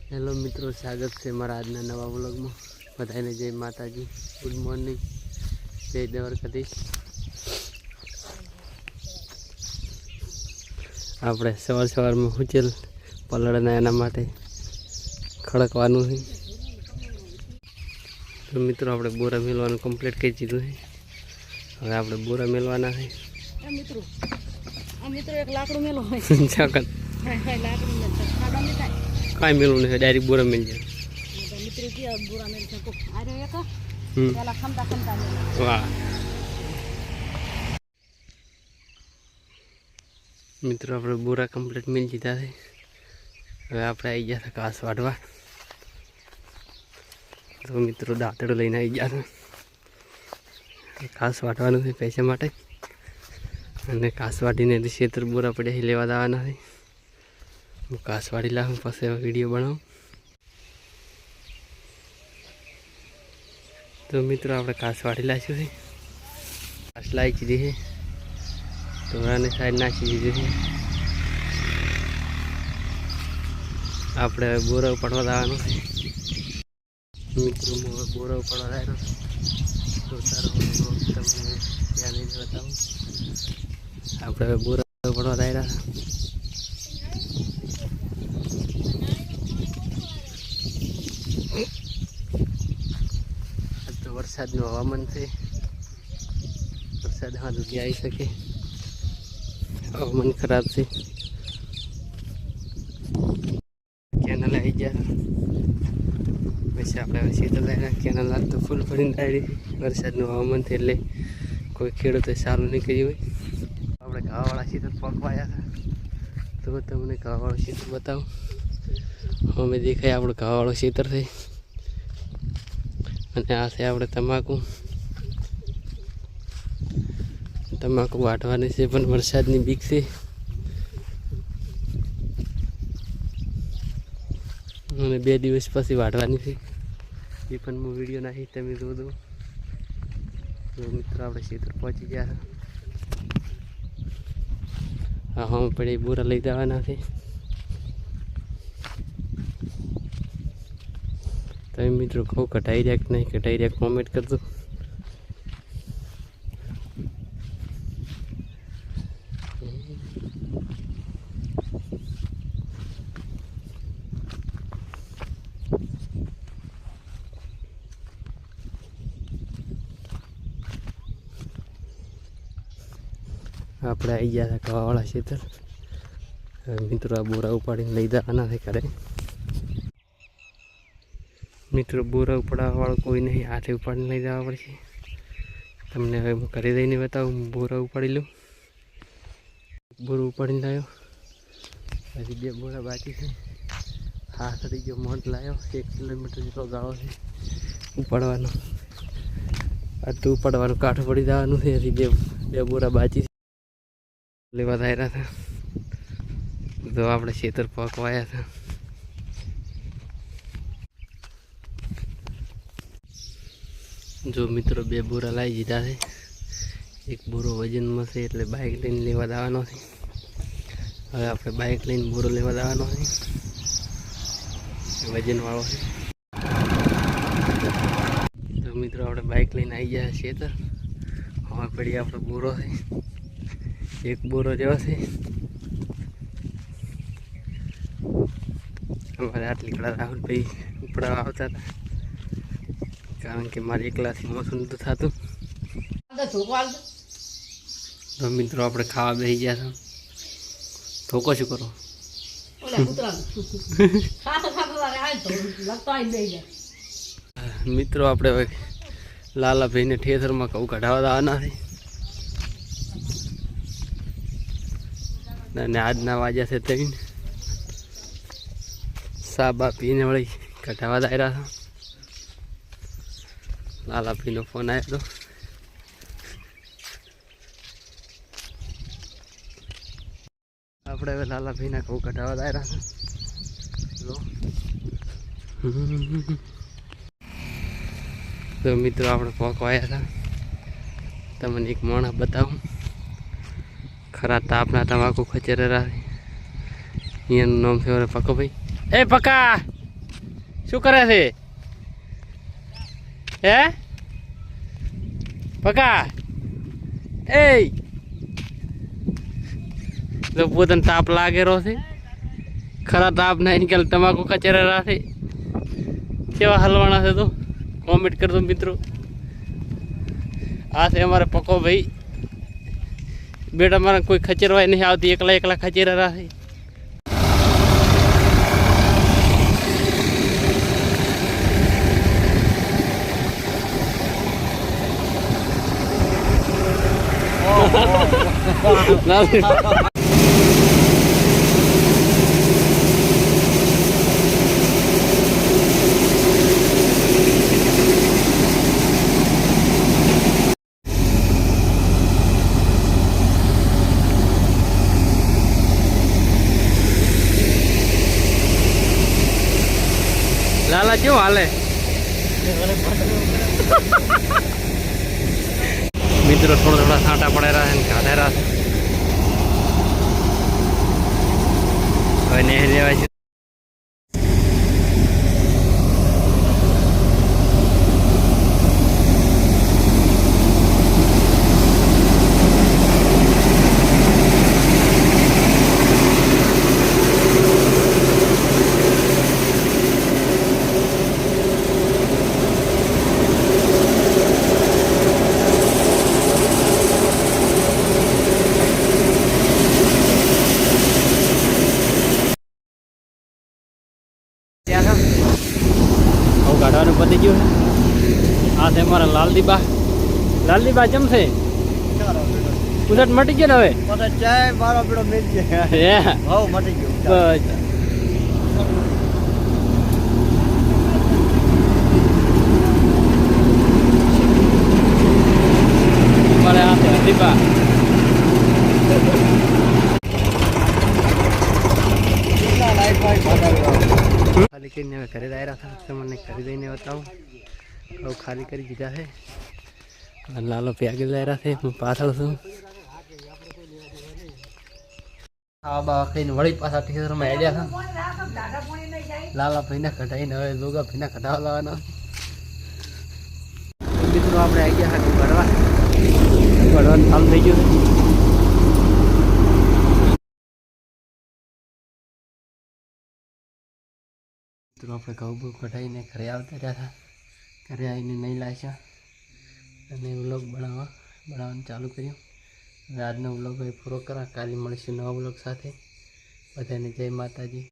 Hello મિત્રો, સ્વાગત છે મારા આજના નવા વ્લોગમાં। બધાને જય માતાજી, ગુડ મોર્નિંગ, જય દ્વારકાધીશ। આપણે સવારમાં ઉચેલ પલળના એના માટે ખડકવાનું છે। તો મિત્રો આપણે બોરા મેળવાનું કમ્પ્લીટ કરી દીધું છે। હવે આપણે બોરા મેળવાના છે। મિત્રો એક લાકડું મેલો હોય કાંઈ મેળવું નથી, ડાયરેક્ટ બોરા મેળ જાય। મિત્રો કે બોરા મેલ છે આરે એક પેલા ખમતા વાહ મિત્રો, આપણે બોરા કમ્પ્લીટ મેળ દીધા છે। હવે આપણે આવી ગયા હતા ઘાસ વાઢવા। તો મિત્રો દાંતડો લઈને આવી ગયા છે। ઘાસ વાટવાનું છે પૈસા માટે, અને ઘાસ વાટીને ખેતર બોરા પડ્યા લેવા દેવાના છે। હું ઘાસ વાળી લાવું, પછી વિડીયો બનાવું। તો મિત્રો આપણે ઘાસ વાળી લાવીશું છે, ઘાસ લાવી દીધી છે, ઢોરાની સાઈડ નાખી દીધી છે। આપણે બોરા ઉપાડવા દેવાનું છે। મિત્રો બોરા ઉપાડવા આવ્યો તો સારો તમને ત્યાં લઈને બતાવું। આપણે બોરા ઉપાડવા આવ્યા તો વરસાદનું હવામાન છે, વરસાદ હા સુધી આવી શકે, હવામાન ખરાબ છે। કેનલ આવી ગયા પછી આપણે સીધા લઈને કેનલ તો ફૂલ ભરીને આવી। વરસાદનું હવામાન છે એટલે કોઈ ખેડૂતે સારું નહીં કર્યું હોય। આપણે ઘાવાળા સીધા પકવાયા હતા, તો તમને ઘાવાળું ક્ષેત્ર બતાવું। અમે દેખાય આપણું ઘાવાળું ક્ષેત્ર છે, અને આ છે આપણે તમાકુ વાટવાની છે, પણ વરસાદની બીક છે। અને 2 દિવસ પછી વાટવાની છે, એ પણ હું વિડીયો નાખી, તમે જોજો। મિત્રો આપણે ખેતર પહોંચી ગયા છે। હા પડે બોરા લઈ જવાના છે। તમે મિત્રો કહું કઢાઈ રહ્યા કે નહીં કઢાઈ રહ્યા, કોમેન્ટ કરજો। આપણે આવી ગયા હતા કવાવાળા ખેતર। મિત્રો આ બોરા ઉપાડીને લઈ જવાના છે ઘરે। મિત્રો બોરા ઉપાડવાવાળો કોઈ નહીં, હાથે ઉપાડીને લઈ જવા પડશે। તમને હવે હું ઘરે જઈને બતાવું। બોરા ઉપાડી લઉં, બોરો ઉપાડીને લાવ્યો, હજી 2 બોરા બાકી છે। હા થઈ ગયો મોટ લાવ્યો, 1 કિલોમીટર જેટલો ગાળો છે ઉપાડવાનો। આ તો ઉપાડવાનું કાઠું પડી જવાનું છે, હજી 2 બોરા બાકી છે લેવા આવ્યા હતા। તો આપણે ખેતર પકવાયા હતા। જો મિત્રો 2 બોરા લાવી દીધા છે, 1 બોરો વજનમાં છે એટલે બાઇક લઈને લેવા જવાનો છે। હવે આપણે બાઇક લઈને બોરો લેવા જવાનો છે, વજનવાળો છે। તો મિત્રો આપણે બાઇક લઈને આવી ગયા ખેતર। હવે પડી આપણો બોરો છે, 1 બોરો જેવો છે। અમારે આટલી કડા રાહુલભાઈ ઉપડાવા આવતા હતા, કારણ કે મારે એકલાથી મોસું નહોતું થતું। તો મિત્રો આપણે ખાવા બેસી ગયા હતા। ધોકો શું કરો મિત્રો? આપણે હવે લાલાભાઈને ઠેસરમાં ઘઉં કઢાવવા આવવાના છે, અને આજના વાગ્યા છે 3। સાબા પીને વળી કઢાવવા આવ્યા હતા। લાલાભાઈનો ફોન આવ્યો હતો। આપણે હવે લાલાભાઈના ઘઉં કઢાવવા આવ્યા હતા। તો મિત્રો આપણે પકવાયા હતા, તમને એક માણસ બતાવું। ખરા તાપના તમાકુ ખચેરેલા, એનું નામ છે પકો ભાઈ। એ પકા શું કરે છે હે પકા એ તો પોતાને તાપ લાગેલો છે ખરા તાપ ના નિકાલ તમાકુ કચેરા છે કેવા હલવાના છે તો કોમેન્ટ કરજો મિત્રો આ છે અમારે પકો ભાઈ બેટા મારે કોઈ ખચેરવાય નહીં આવતી એકલા એકલા ખચેરા રાખે લાલા કેવું હાલે મિત્રો થોડા થોડા છાંટા પડેલા છે કાઢેલા છે હવે નહીં લેવાય છે કાઢવાનું પતી ગયું છે આ છે અમારા લાલદીબા જમશે ઉધટ મટી ગયો ને હવે ચાય મારો પેલો મિલ ગયા હે હવ મટી ગયું બસ અમારે આ છે હરદીબા ખાલી કરીને હવે ઘરે આવ્યા હતા તમને ખરીદીને બતાવું હવે ખાલી કરી દીધા છે લાલો પ્યાગી લાવ્યા છે હું પાછળ છું આ બા ખાઈને વળી પાછા ટીચરમાં હેડ્યા છે લાલા ભાઈને કઢાઈને હવે લોગા ભાઈને કઢાવા લાવવાના મિત્રો આપણે આવી ગયા હતા ભણવાનું ચાલુ થઈ ગયું છે મિત્રો આપણે ઘઉં બહુ કઢાઈને ઘરે આવતા રહ્યા હતા ઘરે આવીને નહીં લાગ્યા અને વ્લોગ બનાવવાનું ચાલુ કર્યું હવે આજનો વ્લોગ પૂરો કરા કાલે મળીશું નવા વ્લોગ સાથે બધાને જય માતાજી.